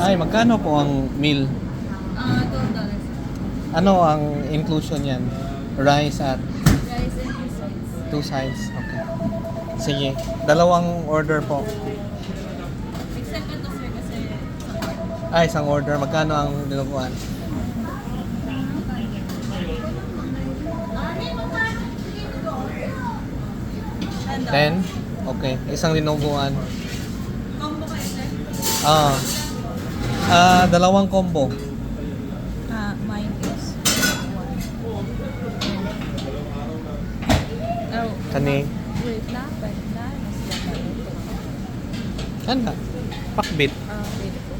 Ay, magkano po ang meal? $12. Ano ang inclusion yan? Rice at Rice and two sides. 2 sides. Okay. Sige. Dalawang order po. Except ito sir kasi Ay, isang order. Magkano ang dinuguan? $10. 10? Okay. Isang dinuguan. Combo kayo sir? Dalawang combo. Mine is one. Oh, Kani? wait na, pwede na. Mas ganda ito. Ano? Pakbit. Pwede po.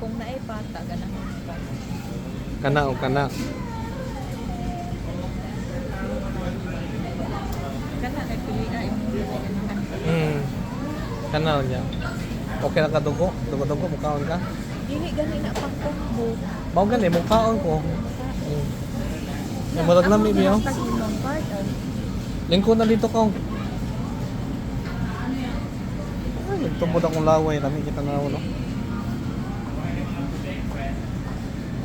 Kung naipata, ganahan pa. Kana o kana. Kana, nagpili na yung ganahan. Kana o niya. Okay na ka dugo? Dugo-dugo, mukhaon ka? Dili gani na pang combo. Mao gani, mukhaon ko. Yung murag lami biyo. Lingko na dito ko. Ay, nagtubod akong laway. Lami kita na ako, no?